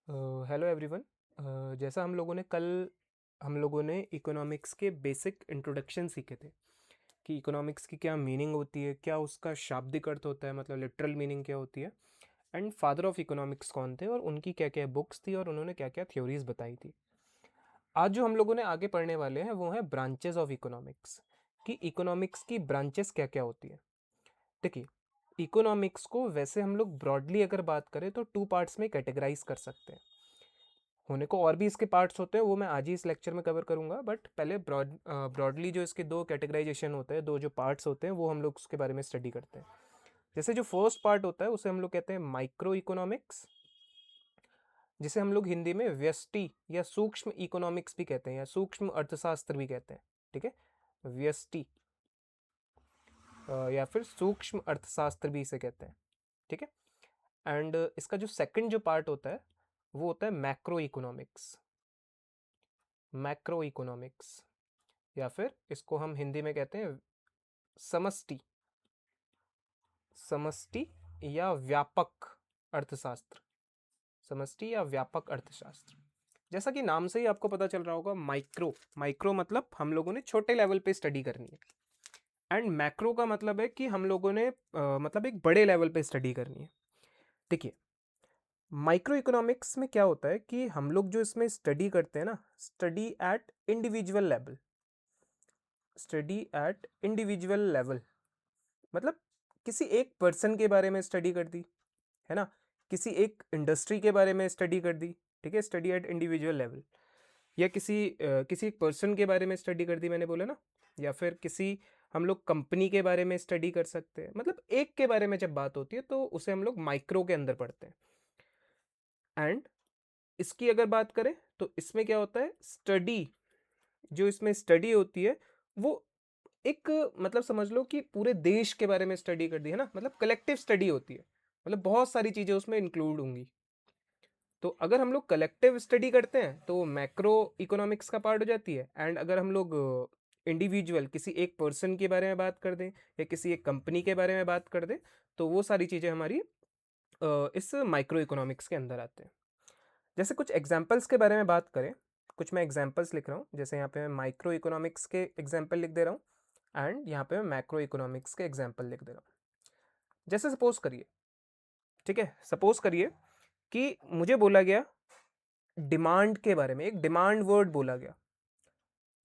Hello everyone. जैसा हम लोगों ने इकोनॉमिक्स के बेसिक इंट्रोडक्शन सीखे थे कि इकोनॉमिक्स की क्या मीनिंग होती है, क्या उसका शाब्दिक अर्थ होता है, मतलब लिटरल मीनिंग क्या होती है, एंड फादर ऑफ इकोनॉमिक्स कौन थे और उनकी क्या क्या बुक्स थी और उन्होंने क्या क्या थ्योरीज बताई थी। आज जो हम लोगों ने आगे पढ़ने वाले हैं वो है ब्रांचेस ऑफ इकोनॉमिक्स, कि इकोनॉमिक्स की ब्रांचेस क्या क्या होती है। देखिए, इकोनॉमिक्स को वैसे हम लोग ब्रॉडली अगर बात करें तो टू पार्ट्स में कैटेगराइज कर सकते हैं। होने को और भी इसके पार्ट्स होते हैं, वो मैं आज ही इस लेक्चर में कवर करूंगा, बट पहले ब्रॉडली जो इसके दो कैटेगराइजेशन होते हैं, दो जो पार्ट्स होते हैं, वो हम लोग उसके बारे में स्टडी करते हैं। जैसे जो फर्स्ट पार्ट होता है उसे हम लोग कहते हैं माइक्रो इकोनॉमिक्स, जिसे हम लोग हिंदी में व्यष्टि या सूक्ष्म इकोनॉमिक्स भी कहते हैं या सूक्ष्म अर्थशास्त्र भी कहते हैं। ठीक है, व्यष्टि या फिर सूक्ष्म अर्थशास्त्र भी इसे कहते हैं। ठीक है, एंड इसका जो सेकंड जो पार्ट होता है वो होता है मैक्रो इकोनॉमिक्स। मैक्रो इकोनॉमिक्स या फिर इसको हम हिंदी में कहते हैं समष्टि, समष्टि या व्यापक अर्थशास्त्र, समष्टि या व्यापक अर्थशास्त्र। जैसा कि नाम से ही आपको पता चल रहा होगा, माइक्रो, माइक्रो मतलब हम लोगों ने छोटे लेवल पे स्टडी करनी है, एंड मैक्रो का मतलब है कि हम लोगों ने मतलब एक बड़े लेवल पे स्टडी करनी है। देखिए, माइक्रो इकोनॉमिक्स में क्या होता है कि हम लोग जो इसमें स्टडी करते हैं ना, study eight individual level, study eight individual level मतलब किसी एक पर्सन के बारे में स्टडी कर दी, है ना, किसी एक इंडस्ट्री के बारे में स्टडी कर दी। ठीक है, स्टडी एट इंडिविजुअल लेवल, या किसी एक पर्सन के बारे में स्टडी कर दी, मैंने बोला ना, या फिर किसी हम लोग कंपनी के बारे में स्टडी कर सकते हैं। मतलब एक के बारे में जब बात होती है तो उसे हम लोग माइक्रो के अंदर पढ़ते हैं। एंड इसकी अगर बात करें तो इसमें क्या होता है, स्टडी, जो इसमें स्टडी होती है वो एक, मतलब समझ लो कि पूरे देश के बारे में स्टडी कर दी है ना, मतलब कलेक्टिव स्टडी होती है, मतलब बहुत सारी चीजें उसमें इंक्लूड होंगी। तो अगर हम लोग कलेक्टिव स्टडी करते हैं तो मैक्रो इकोनॉमिक्स का पार्ट हो जाती है, एंड अगर हम लोग इंडिविजुअल किसी एक पर्सन के बारे में बात कर दें या किसी एक कंपनी के बारे में बात कर दें तो वो सारी चीज़ें हमारी इस माइक्रो इकोनॉमिक्स के अंदर आते हैं। जैसे कुछ एग्जांपल्स के बारे में बात करें, कुछ मैं एग्जांपल्स लिख रहा हूँ, जैसे यहाँ पे मैं माइक्रो इकोनॉमिक्स के एग्जांपल लिख दे रहा हूँ एंड यहाँ पे मैं मैक्रो इकोनॉमिक्स के एग्जांपल लिख दे रहा हूँ। जैसे सपोज करिए, ठीक है, सपोज करिए कि मुझे बोला गया डिमांड के बारे में, एक डिमांड वर्ड बोला गया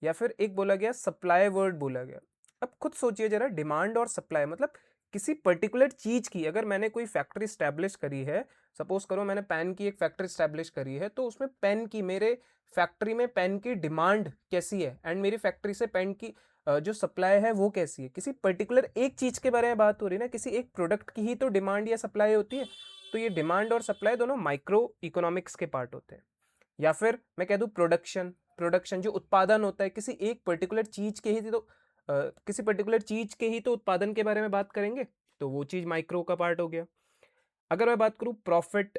या फिर एक बोला गया सप्लाई वर्ड बोला गया। अब खुद सोचिए जरा, डिमांड और सप्लाई मतलब किसी पर्टिकुलर चीज की, अगर मैंने कोई फैक्ट्री स्टैब्लिश करी है, सपोज करो मैंने पेन की एक फैक्ट्री स्टैब्लिश करी है, तो उसमें पेन की, मेरे फैक्ट्री में पेन की डिमांड कैसी है एंड मेरी फैक्ट्री से पेन की जो सप्लाई है वो कैसी है। किसी पर्टिकुलर एक चीज के बारे में बात हो रही है ना, किसी एक प्रोडक्ट की ही तो डिमांड या सप्लाई होती है। तो ये डिमांड और सप्लाई दोनों माइक्रो इकोनॉमिक्स के पार्ट होते हैं। या फिर मैं कह दूं प्रोडक्शन, प्रोडक्शन जो उत्पादन होता है किसी एक पर्टिकुलर चीज के ही तो किसी पर्टिकुलर चीज के ही तो उत्पादन के बारे में बात करेंगे, तो वो चीज माइक्रो का पार्ट हो गया। अगर मैं बात करूं प्रॉफिट,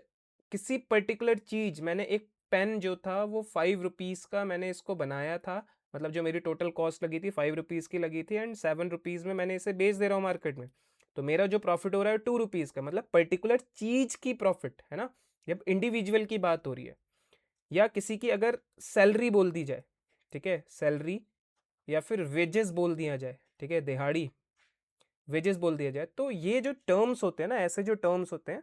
किसी पर्टिकुलर चीज, मैंने एक पेन जो था वो 5 रुपीज का मैंने इसको बनाया था, मतलब जो मेरी टोटल कॉस्ट लगी थी 5 रुपीज की लगी थी, एंड 7 रुपीज में मैंने इसे बेच दे रहा हूँ मार्केट में, तो मेरा जो प्रॉफिट हो रहा है 2 रुपीज का, मतलब पर्टिकुलर चीज की प्रॉफिट है ना, जब इंडिविजुअल की बात हो रही है। या किसी की अगर सैलरी बोल दी जाए, ठीक है, सैलरी, या फिर वेजेस बोल दिया जाए, ठीक है, दिहाड़ी, वेजेस बोल दिया जाए, तो ये जो टर्म्स होते हैं ना, ऐसे जो टर्म्स होते हैं,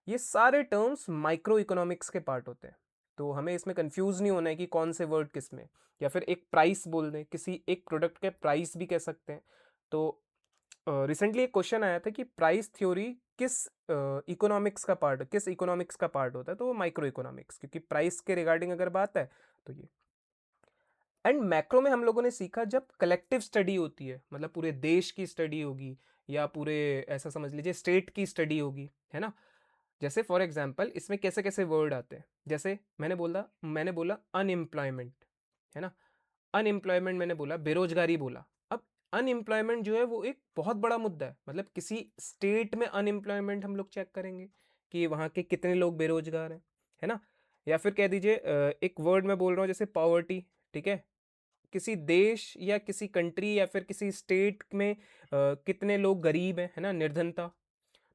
ये सारे टर्म्स माइक्रो इकोनॉमिक्स के पार्ट होते हैं। तो हमें इसमें कंफ्यूज नहीं होना है कि कौन से वर्ड किस में। या फिर एक प्राइस बोल दें, किसी एक प्रोडक्ट के प्राइस भी कह सकते हैं। तो रिसेंटली एक क्वेश्चन आया था कि प्राइस थ्योरी किस इकोनॉमिक्स का पार्ट, किस इकोनॉमिक्स का पार्ट होता है, तो वो माइक्रो इकोनॉमिक्स, क्योंकि प्राइस के रिगार्डिंग अगर बात है तो ये। एंड मैक्रो में हम लोगों ने सीखा जब कलेक्टिव स्टडी होती है, मतलब पूरे देश की स्टडी होगी या पूरे, ऐसा समझ लीजिए स्टेट की स्टडी होगी, है ना। जैसे फॉर एग्जांपल इसमें कैसे कैसे वर्ड आते हैं, जैसे मैंने बोला अनएम्प्लॉयमेंट, है ना, अनएम्प्लॉयमेंट मैंने बोला, बेरोजगारी बोला। अब अनएम्प्लॉयमेंट जो है वो एक बहुत बड़ा मुद्दा है, मतलब किसी स्टेट में अनएम्प्लॉयमेंट हम लोग चेक करेंगे कि वहाँ के कितने लोग बेरोजगार हैं, है ना। या फिर कह दीजिए एक वर्ड मैं बोल रहा हूँ जैसे पॉवर्टी, ठीक है, किसी देश या किसी कंट्री या फिर किसी स्टेट में कितने लोग गरीब हैं, है ना, निर्धनता।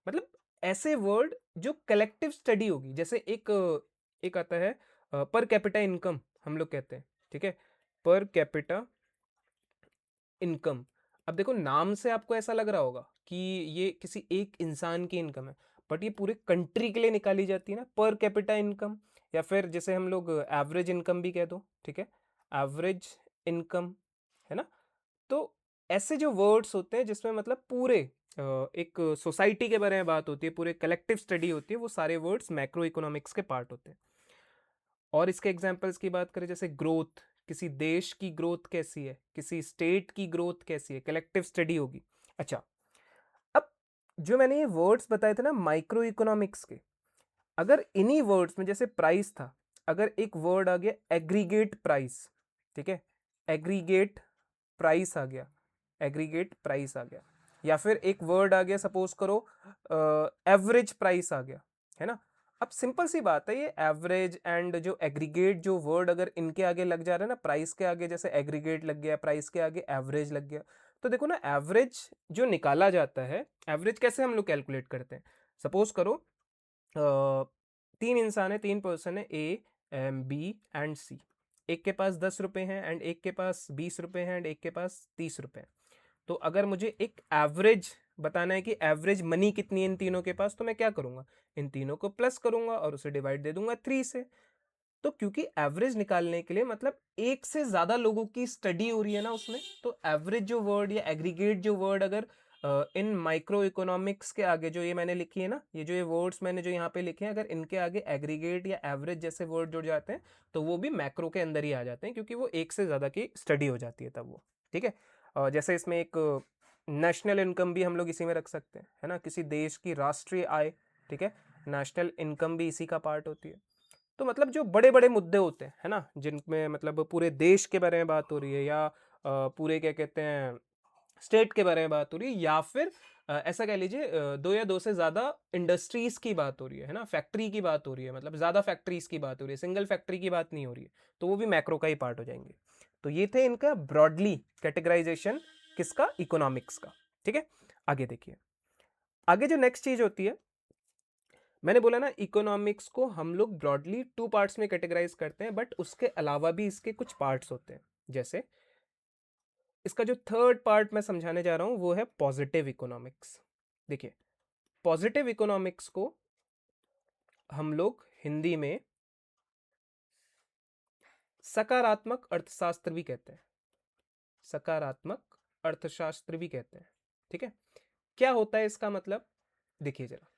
मतलब ऐसे वर्ड जो कलेक्टिव स्टडी होगी, जैसे एक आता है पर कैपिटा इनकम हम लोग कहते हैं, ठीक है, पर कैपिटा इनकम। अब देखो नाम से आपको ऐसा लग रहा होगा कि ये किसी एक इंसान की इनकम है, बट ये पूरे कंट्री के लिए निकाली जाती है ना, पर कैपिटा इनकम, या फिर जैसे हम लोग एवरेज इनकम भी कह दो, ठीक है, एवरेज इनकम, है ना। तो ऐसे जो वर्ड्स होते हैं जिसमें मतलब पूरे एक सोसाइटी के बारे में बात होती है, पूरे कलेक्टिव स्टडी होती है, वो सारे वर्ड्स मैक्रो इकोनॉमिक्स के पार्ट होते हैं। और इसके एग्जांपल्स की बात करें, जैसे ग्रोथ, किसी देश की ग्रोथ कैसी है, किसी स्टेट की ग्रोथ कैसी है, कलेक्टिव स्टडी होगी। अच्छा, अब जो मैंने ये वर्ड्स बताए थे ना माइक्रो इकोनॉमिक्स के, अगर इन्हीं वर्ड्स में जैसे प्राइस था, अगर एक वर्ड आ गया एग्रीगेट प्राइस, ठीक है, एग्रीगेट प्राइस आ गया, एग्रीगेट प्राइस आ गया, या फिर एक वर्ड आ गया सपोज करो एवरेज प्राइस आ गया, है ना। अब सिंपल सी बात है, ये एवरेज एंड जो एग्रीगेट जो वर्ड अगर इनके आगे लग जा रहा है ना, प्राइस के आगे जैसे एग्रीगेट लग गया, प्राइस के आगे एवरेज लग गया, तो देखो ना एवरेज जो निकाला जाता है, एवरेज कैसे हम लोग कैलकुलेट करते हैं, सपोज करो तीन इंसान है, तीन पर्सन है, ए बी एंड सी, एक के पास 10 रुपए हैं एंड एक के पास 20 रुपए हैं एंड एक के पास 30 रुपए हैं। तो अगर मुझे एक एवरेज बताना है कि एवरेज मनी कितनी है इन तीनों के पास, तो मैं क्या करूंगा, इन तीनों को प्लस करूंगा और उसे डिवाइड दे दूंगा 3 से। तो क्योंकि एवरेज निकालने के लिए मतलब एक से ज्यादा लोगों की स्टडी हो रही है ना उसमें, तो एवरेज जो वर्ड या एग्रीगेट जो वर्ड अगर इन माइक्रो इकोनॉमिक्स के आगे जो ये मैंने लिखी है ना, ये जो ये वर्ड्स मैंने जो यहाँ पे लिखे हैं, अगर इनके आगे एग्रीगेट या एवरेज जैसे वर्ड जुड़ जाते हैं तो वो भी मैक्रो के अंदर ही आ जाते हैं, क्योंकि वो एक से ज्यादा की स्टडी हो जाती है तब वो, ठीक है। जैसे इसमें एक नेशनल इनकम भी हम लोग इसी में रख सकते हैं, है ना, किसी देश की राष्ट्रीय आय, ठीक है, नेशनल इनकम भी इसी का पार्ट होती है। तो मतलब जो बड़े बड़े मुद्दे होते हैं, है ना, जिनमें मतलब पूरे देश के बारे में बात हो रही है, या पूरे क्या कहते हैं स्टेट के बारे में बात हो रही है, या फिर ऐसा कह लीजिए दो या दो से ज्यादा इंडस्ट्रीज की बात हो रही है ना, फैक्ट्री की बात हो रही है, मतलब ज्यादा फैक्ट्रीज की बात हो रही है, सिंगल फैक्ट्री की बात नहीं हो रही है, तो वो भी मैक्रो का ही पार्ट हो जाएंगे। तो ये थे इनका ब्रॉडली कैटेगराइजेशन किसका, इकोनॉमिक्स का, ठीक है। आगे देखिए, आगे जो नेक्स्ट चीज होती है, मैंने बोला ना इकोनॉमिक्स को हम लोग ब्रॉडली 2 पार्ट्स में कैटेगराइज करते हैं, बट उसके अलावा भी इसके कुछ पार्ट्स होते हैं। जैसे इसका जो थर्ड पार्ट मैं समझाने जा रहा हूं वो है पॉजिटिव इकोनॉमिक्स। देखिए, पॉजिटिव इकोनॉमिक्स को हम लोग हिंदी में सकारात्मक अर्थशास्त्र भी कहते हैं, सकारात्मक अर्थशास्त्र भी कहते हैं, ठीक है। क्या होता है इसका मतलब, देखिए जरा,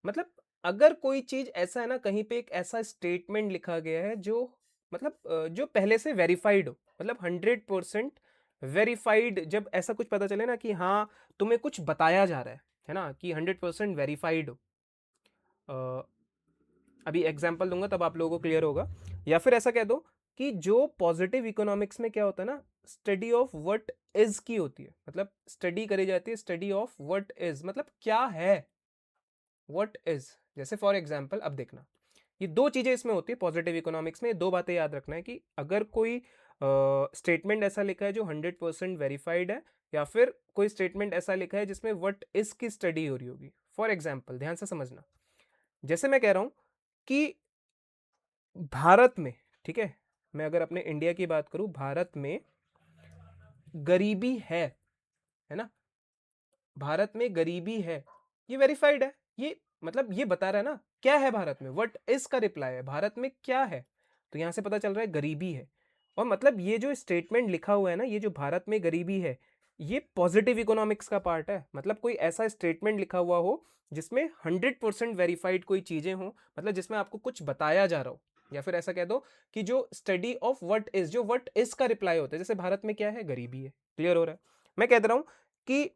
मतलब अगर कोई चीज ऐसा है ना, कहीं पे एक ऐसा स्टेटमेंट लिखा गया है जो मतलब जो पहले से वेरीफाइड हो, मतलब 100% वेरीफाइड, जब ऐसा कुछ पता चले ना कि हाँ तुम्हें कुछ बताया जा रहा है ना, कि 100% वेरीफाइड हो, अ, अभी एग्जांपल दूंगा तब आप लोगों को क्लियर होगा। या फिर ऐसा कह दो कि जो पॉजिटिव इकोनॉमिक्स में क्या होता है ना, स्टडी ऑफ व्हाट इज की होती है, मतलब स्टडी करी जाती है, स्टडी ऑफ व्हाट इज मतलब क्या है, व्हाट इज। जैसे फॉर एग्जाम्पल अब देखना, ये दो चीजें इसमें होती है पॉजिटिव इकोनॉमिक्स में, दो बातें याद रखना है कि अगर कोई स्टेटमेंट ऐसा लिखा है जो 100% वेरीफाइड है, या फिर कोई स्टेटमेंट ऐसा लिखा है जिसमें व्हाट इज की स्टडी हो रही होगी। फॉर एग्जाम्पल ध्यान से समझना, जैसे मैं कह रहा हूं कि भारत में, ठीक है, मैं अगर अपने इंडिया की बात करूं, भारत में गरीबी है ना, भारत में गरीबी है, ये वेरीफाइड है, ये मतलब ये बता रहा है ना क्या है भारत में, व्हाट इज का रिप्लाई है, भारत में क्या है, तो यहां से पता चल रहा है गरीबी है। और मतलब ये जो स्टेटमेंट लिखा हुआ है ना, ये जो भारत में गरीबी है, ये पॉजिटिव इकोनॉमिक्स का पार्ट है। मतलब कोई ऐसा स्टेटमेंट लिखा हुआ हो जिसमें 100% वेरीफाइड कोई चीजें हो, मतलब जिसमें आपको कुछ बताया जा रहा हो, या फिर ऐसा कह दो कि जो स्टडी ऑफ व्हाट इज, जो व्हाट इज का रिप्लाई होता है, जैसे भारत में क्या है, गरीबी है, क्लियर हो रहा है। मैं कह रहा हूं कि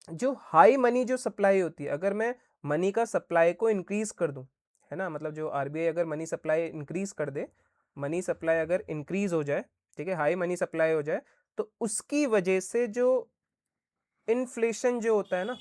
जो हाई मनी जो सप्लाई होती है, अगर मैं मनी का सप्लाई को इंक्रीज कर दूं, है ना, मतलब जो आरबीआई अगर मनी सप्लाई इंक्रीज कर दे, मनी सप्लाई अगर इंक्रीज हो जाए, ठीक है, हाई मनी सप्लाई हो जाए, तो उसकी वजह से जो इन्फ्लेशन जो होता है ना,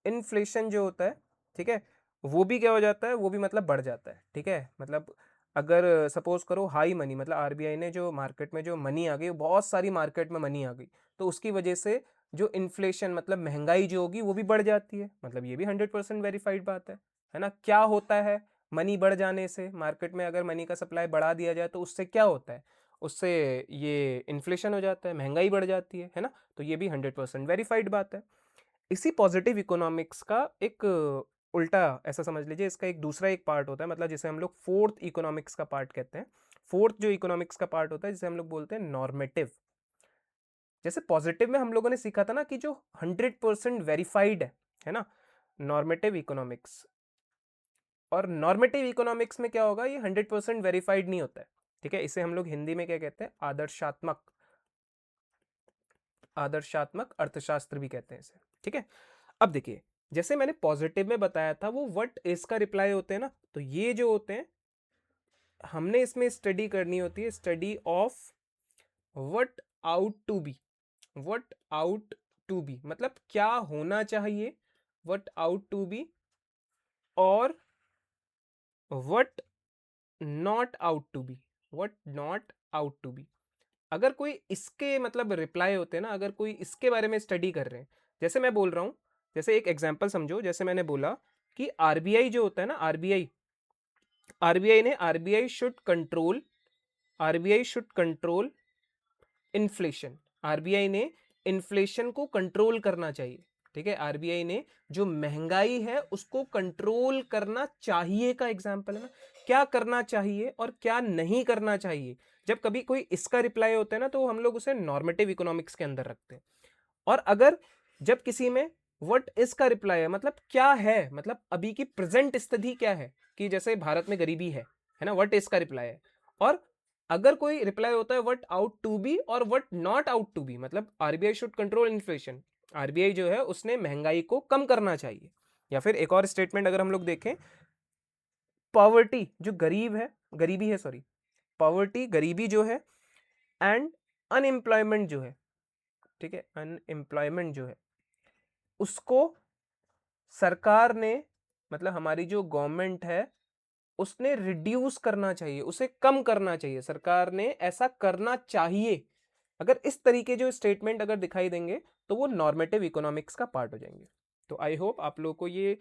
इन्फ्लेशन जो होता है, ठीक है, वो भी क्या हो जाता है, वो भी मतलब बढ़ जाता है, ठीक है। मतलब अगर सपोज करो हाई मनी, मतलब आरबीआई ने जो मार्केट में जो मनी आ गई, बहुत सारी मार्केट में मनी आ गई, तो उसकी वजह से जो इन्फ्लेशन मतलब महंगाई जो होगी वो भी बढ़ जाती है, मतलब ये भी 100% वेरीफाइड बात है ना। क्या होता है मनी बढ़ जाने से, मार्केट में अगर मनी का सप्लाई बढ़ा दिया जाए तो उससे क्या होता है, उससे ये इन्फ्लेशन हो जाता है, महंगाई बढ़ जाती है ना। तो ये भी 100% वेरीफाइड बात है। इसी पॉजिटिव इकोनॉमिक्स का एक उल्टा ऐसा समझ लीजिए, इसका एक दूसरा एक पार्ट होता है, मतलब जिसे हम लोग फोर्थ इकोनॉमिक्स का पार्ट कहते हैं। फोर्थ जो इकोनॉमिक्स का पार्ट होता है जिसे हम लोग बोलते हैं नॉर्मेटिव। जैसे पॉजिटिव में हम लोगों ने सीखा था ना कि जो 100% वेरीफाइड है ना, नॉर्मेटिव इकोनॉमिक्स। और नॉर्मेटिव इकोनॉमिक्स में क्या होगा, ये 100% वेरीफाइड नहीं होता है, ठीक है। इसे हम लोग हिंदी में क्या कहते हैं, आदर्शात्मक अर्थशास्त्र भी कहते हैं इसे, ठीक है। अब देखिए, जैसे मैंने पॉजिटिव में बताया था वो व्हाट इज का रिप्लाई होते हैं ना, तो ये जो होते हैं हमने इसमें स्टडी करनी होती है, study of what ought to be. What ought to be मतलब क्या होना चाहिए, व्हाट आउट टू बी, और what not ought to be, what not ought to be. अगर कोई इसके मतलब रिप्लाई होते हैं ना, अगर कोई इसके बारे में स्टडी कर रहे हैं, जैसे मैं बोल रहा हूं, जैसे एक एग्जांपल समझो, जैसे मैंने बोला कि आरबीआई जो होता है ना, RBI should control inflation. RBI ने इन्फ्लेशन को कंट्रोल करना चाहिए, ठीक है। आरबीआई ने जो महंगाई है उसको कंट्रोल करना चाहिए का एग्जांपल है ना, क्या करना चाहिए और क्या नहीं करना चाहिए। जब कभी कोई इसका रिप्लाई होता है ना, तो हम लोग उसे नॉर्मेटिव इकोनॉमिक्स के अंदर रखते हैं। और अगर जब किसी में व्हाट इज का रिप्लाई है, मतलब क्या है, मतलब अभी की प्रेजेंट स्थिति क्या है, कि जैसे भारत में गरीबी है ना, व्हाट इज का रिप्लाई है। और अगर कोई रिप्लाई होता है व्हाट आउट टू बी और what not ought to be, मतलब RBI should control inflation, RBI जो है उसने महंगाई को कम करना चाहिए। या फिर एक और स्टेटमेंट अगर हम लोग देखें, पॉवर्टी जो गरीबी है, सॉरी, पॉवर्टी गरीबी जो है, एंड अनएम्प्लॉयमेंट जो है, ठीक है, अनएम्प्लॉयमेंट जो है उसको सरकार ने, मतलब हमारी जो गवर्नमेंट है उसने रिड्यूस करना चाहिए, उसे कम करना चाहिए, सरकार ने ऐसा करना चाहिए। अगर इस तरीके जो स्टेटमेंट अगर दिखाई देंगे तो वो नॉर्मेटिव इकोनॉमिक्स का पार्ट हो जाएंगे। तो आई होप आप लोगों को ये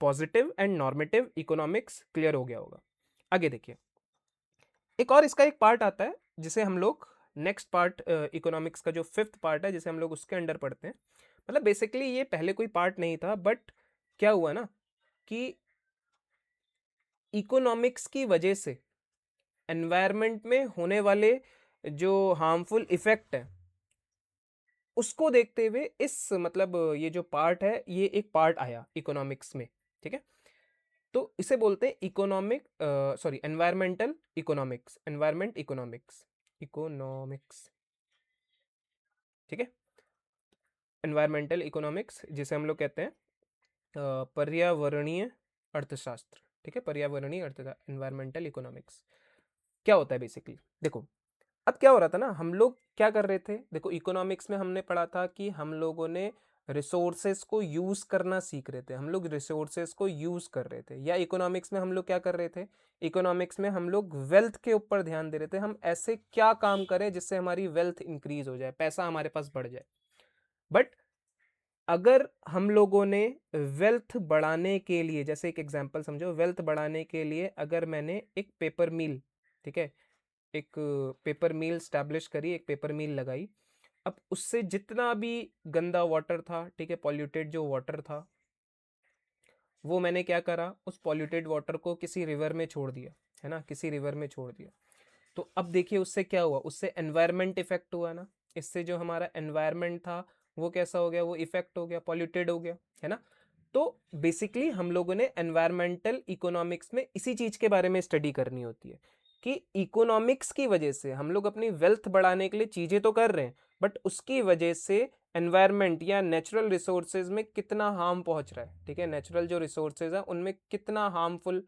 positive and normative economics clear हो गया होगा। आगे देखिए, एक और इसका एक पार्ट आता है जिसे हम लोग नेक्स्ट पार्ट इकोनॉमिक्स का जो फिफ्थ पार्ट है जिसे हम लोग उसके अंडर पढ़ते हैं। मतलब बेसिकली ये पहले कोई पार्ट नहीं था, बट क्या हुआ ना कि इकोनॉमिक्स की वजह से एनवायरनमेंट में होने वाले जो हार्मफुल इफेक्ट है उसको देखते हुए इस मतलब ये जो पार्ट है ये एक पार्ट आया इकोनॉमिक्स में, ठीक है। तो इसे बोलते हैं economic sorry environmental economics, economics, ठीक है। एनवायरमेंटल इकोनॉमिक्स जिसे हम लोग कहते हैं पर्यावरणीय अर्थशास्त्र, ठीक है, पर्यावरणीय अर्थशास्त्र, एनवायरमेंटल इकोनॉमिक्स। क्या होता है बेसिकली, देखो अब क्या हो रहा था ना, हम लोग क्या कर रहे थे, देखो इकोनॉमिक्स में हमने पढ़ा था कि हम लोगों ने रिसोर्सेस को यूज करना सीख रहे थे, हम लोग रिसोर्सेस को यूज कर रहे थे। या इकोनॉमिक्स में हम लोग क्या कर रहे थे, इकोनॉमिक्स में हम लोग वेल्थ के ऊपर ध्यान दे रहे थे, हम ऐसे क्या काम करें जिससे हमारी वेल्थ इंक्रीज हो जाए, पैसा हमारे पास बढ़ जाए। बट अगर हम लोगों ने वेल्थ बढ़ाने के लिए, जैसे एक एग्जांपल समझो, वेल्थ बढ़ाने के लिए अगर मैंने एक पेपर मिल, ठीक है, एक पेपर मिल स्टैब्लिश करी, एक पेपर मिल लगाई, अब उससे जितना भी गंदा वाटर था, ठीक है, पॉल्यूटेड जो वाटर था, वो मैंने क्या करा, उस पॉल्यूटेड वाटर को किसी रिवर में छोड़ दिया, है ना, किसी रिवर में छोड़ दिया। तो अब देखिए उससे क्या हुआ, उससे एनवायरमेंट इफेक्ट हुआ ना, इससे जो हमारा एनवायरमेंट था वो कैसा हो गया, वो इफेक्ट हो गया, पॉल्यूटेड हो गया, है ना। तो बेसिकली हम लोगों ने एनवायरमेंटल इकोनॉमिक्स में इसी चीज के बारे में स्टडी करनी होती है कि इकोनॉमिक्स की वजह से हम लोग अपनी वेल्थ बढ़ाने के लिए चीजें तो कर रहे हैं, बट उसकी वजह से एनवायरमेंट या नेचुरल रिसोर्सेज में कितना हार्म पहुंच रहा है, ठीक है, नेचुरल जो रिसोर्सेज है उनमें कितना हार्मफुल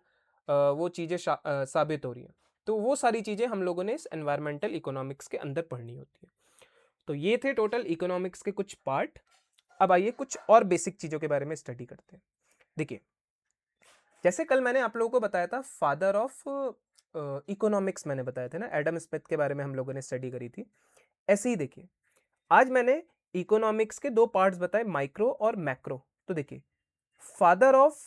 वो चीजें साबित हो रही है। तो वो सारी चीजें हम लोगों ने इस एनवायरमेंटल इकोनॉमिक्स के अंदर पढ़नी होती है। तो ये थे टोटल इकोनॉमिक्स के कुछ पार्ट। अब आइए कुछ और बेसिक चीजों के बारे में स्टडी करते हैं। देखिए, जैसे कल मैंने आप लोगों को बताया था फादर ऑफ इकोनॉमिक्स, मैंने बताया था ना, एडम स्मिथ के बारे में हम लोगों ने स्टडी करी थी। ऐसे ही देखिए, आज मैंने इकोनॉमिक्स के दो पार्ट्स बताए, माइक्रो और मैक्रो। तो देखिए, फादर ऑफ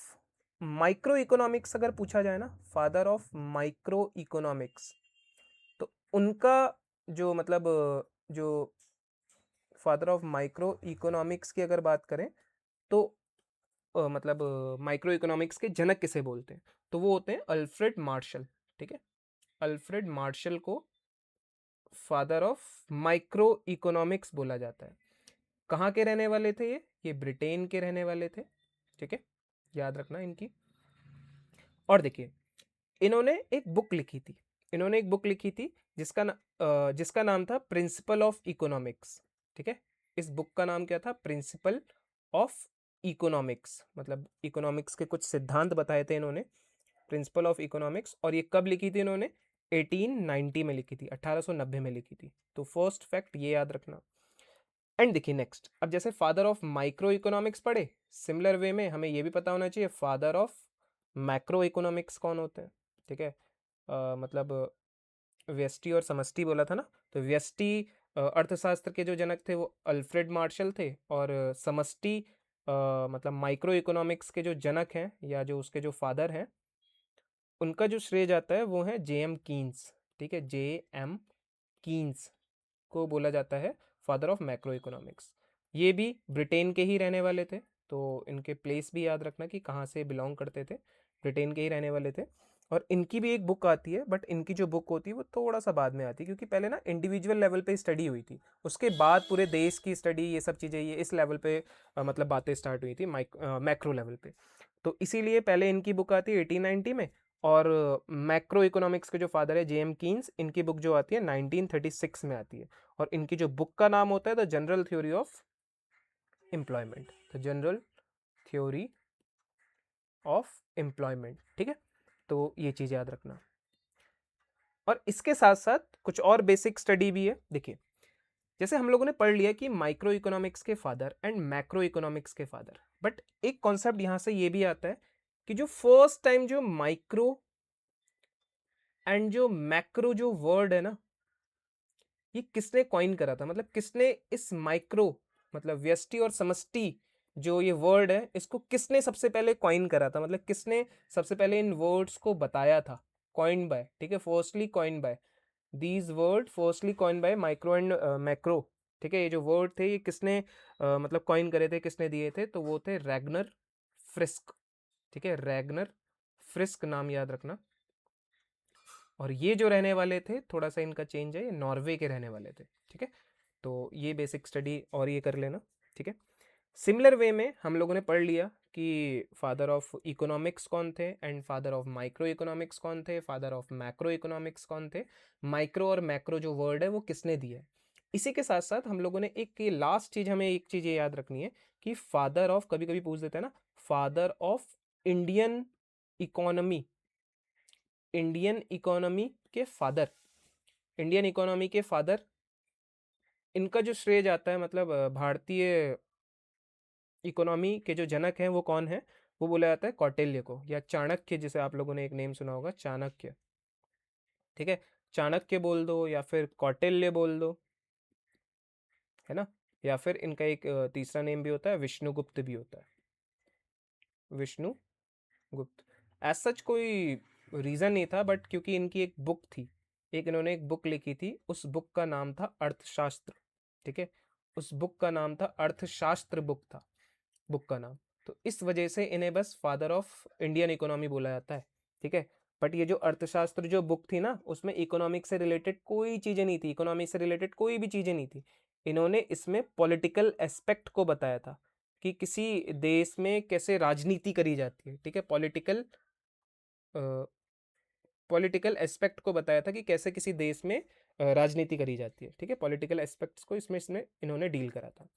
माइक्रो इकोनॉमिक्स अगर पूछा जाए ना, फादर ऑफ माइक्रो इकोनॉमिक्स, तो उनका जो मतलब जो फादर ऑफ माइक्रो इकोनॉमिक्स की अगर बात करें तो मतलब माइक्रो इकोनॉमिक्स के जनक किसे बोलते हैं, तो वो होते हैं अल्फ्रेड मार्शल। ठीक है, अल्फ्रेड मार्शल को फादर ऑफ माइक्रो इकोनॉमिक्स बोला जाता है। कहाँ के रहने वाले थे ये ब्रिटेन के रहने वाले थे। ठीक है, याद रखना इनकी। और देखिए, इन्होंने एक बुक लिखी थी, इन्होंने एक बुक लिखी थी जिसका नाम था प्रिंसिपल ऑफ इकोनॉमिक्स। ठीक है, इस बुक का नाम क्या था, प्रिंसिपल ऑफ इकोनॉमिक्स, मतलब इकोनॉमिक्स के कुछ सिद्धांत बताए थे इन्होंने, प्रिंसिपल ऑफ इकोनॉमिक्स। और ये कब लिखी थी इन्होंने, 1890 में लिखी थी, 1890 में लिखी थी। तो फर्स्ट फैक्ट ये याद रखना। एंड देखिए नेक्स्ट, अब जैसे फादर ऑफ माइक्रो इकोनॉमिक्स पढ़े, सिमिलर वे में हमें ये भी पता होना चाहिए फादर ऑफ मैक्रो इकोनॉमिक्स कौन होते हैं। ठीक है, मतलब व्यष्टि और समष्टि बोला था ना, तो व्यष्टि अर्थशास्त्र के जो जनक थे वो अल्फ्रेड मार्शल थे, और समष्टि मतलब माइक्रो इकोनॉमिक्स के जो जनक हैं या जो उसके जो फादर हैं, उनका जो श्रेय जाता है वो है जे.एम. कीन्स। ठीक है, जे.एम. कीन्स को बोला जाता है फादर ऑफ मैक्रो इकोनॉमिक्स। ये भी ब्रिटेन के ही रहने वाले थे, तो इनके प्लेस भी याद रखना कि कहाँ से बिलोंग करते थे, ब्रिटेन के ही रहने वाले थे। और इनकी भी एक बुक आती है, बट इनकी जो बुक होती है वो थोड़ा सा बाद में आती है, क्योंकि पहले ना इंडिविजुअल लेवल पे स्टडी हुई थी, उसके बाद पूरे देश की स्टडी, ये सब चीज़ें ये इस लेवल पे मतलब बातें स्टार्ट हुई थी मैक्रो लेवल पे। तो इसीलिए पहले इनकी बुक आती है 1890 में, और मैक्रो इकोनॉमिक्स के जो फादर है जे.एम. कीन्स, इनकी बुक जो आती है 1936 में आती है। और इनकी जो बुक का नाम होता है the general theory of employment, the general theory of employment. ठीक है, तो ये चीज़ याद रखना। और इसके साथ साथ कुछ और बेसिक स्टडी भी है। देखिए, जैसे हम लोगों ने पढ़ लिया कि माइक्रो इकोनॉमिक्स के फादर एंड मैक्रो इकोनॉमिक्स के फादर, बट एक कॉन्सेप्ट यहां से ये भी आता है कि जो फर्स्ट टाइम जो माइक्रो एंड जो मैक्रो जो वर्ड है ना, ये किसने कॉइन करा था, मतलब किसने इस माइक्रो मतलब व्यष्टि और समष्टि जो ये वर्ड है, इसको किसने सबसे पहले कॉइन करा था, मतलब किसने सबसे पहले इन वर्ड्स को बताया था, कॉइन बाय। ठीक है, firstly coin by these word, firstly coin by micro and macro. ठीक है, ये जो वर्ड थे ये किसने मतलब कॉइन करे थे, किसने दिए थे, तो वो थे रैगनर फ्रिस्क। ठीक है, रैगनर फ्रिस्क नाम याद रखना। और ये जो रहने वाले थे, थोड़ा सा इनका चेंज है, ये नॉर्वे के रहने वाले थे। ठीक है, तो ये बेसिक स्टडी और ये कर लेना। ठीक है, सिमिलर वे में हम लोगों ने पढ़ लिया कि फादर ऑफ इकोनॉमिक्स कौन थे and father of micro economics कौन थे, फादर ऑफ मैक्रो इकोनॉमिक्स कौन थे, माइक्रो और मैक्रो जो वर्ड है वो किसने दिया है। इसी के साथ साथ हम लोगों ने एक ये लास्ट चीज, हमें एक चीज ये याद रखनी है कि फादर ऑफ, कभी कभी पूछ देते हैं ना, father of Indian economy, Indian economy के फादर, इंडियन इकोनॉमी के फादर, इनका जो श्रेय जाता है, मतलब भारतीय इकोनॉमी के जो जनक हैं वो कौन है, वो बोला जाता है कौटिल्य को, या चाणक्य, जिसे आप लोगों ने एक नेम सुना होगा, चाणक्य। ठीक है, चाणक्य बोल दो या फिर कौटिल्य बोल दो, है ना। या फिर इनका एक तीसरा नेम भी होता है, विष्णुगुप्त भी होता है, विष्णुगुप्त। एज सच कोई रीज़न नहीं था, बट क्योंकि इनकी एक बुक थी, एक इन्होंने एक बुक लिखी थी, उस बुक का नाम था अर्थशास्त्र। ठीक है, उस बुक का नाम था अर्थशास्त्र, बुक था बुक का नाम। तो इस वजह से इन्हें बस फादर ऑफ इंडियन इकोनॉमी बोला जाता है। ठीक है, बट ये जो अर्थशास्त्र जो बुक थी ना, उसमें इकोनॉमिक से रिलेटेड कोई चीज़ें नहीं थी, इकोनॉमिक से रिलेटेड कोई भी चीज़ें नहीं थी। इन्होंने इसमें पॉलिटिकल एस्पेक्ट को बताया था कि किसी देश में कैसे राजनीति करी जाती है। ठीक है, पॉलिटिकल एस्पेक्ट को बताया था कि कैसे किसी देश में राजनीति करी जाती है। ठीक है, पॉलिटिकल एस्पेक्ट्स को इसमें इसमें इन्होंने डील करा था।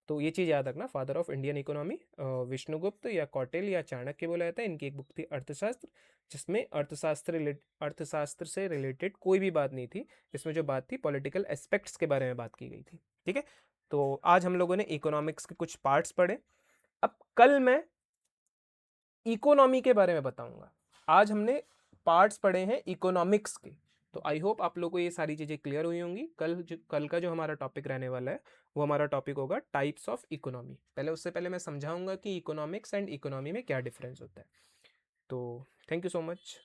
तो ये चीज़ याद रखना, father of Indian economy Vishnugupta या कौटिल्य या चाणक्य बोला जाता है। इनकी एक बुक थी अर्थशास्त्र, जिसमें अर्थशास्त्र से रिलेटेड कोई भी बात नहीं थी, इसमें जो बात थी पॉलिटिकल एस्पेक्ट्स के बारे में बात की गई थी। ठीक है, तो आज हम लोगों ने इकोनॉमिक्स के कुछ पार्ट्स पढ़े। अब कल मैं इकोनॉमी के बारे में बताऊंगा। आज हमने पार्ट्स पढ़े हैं इकोनॉमिक्स के, तो आई होप आप लोगों को ये सारी चीज़ें क्लियर हुई होंगी। कल का जो हमारा टॉपिक रहने वाला है वो हमारा टॉपिक होगा टाइप्स ऑफ इकोनॉमी। उससे पहले मैं समझाऊंगा कि इकोनॉमिक्स एंड इकोनॉमी में क्या डिफरेंस होता है। तो थैंक यू सो मच।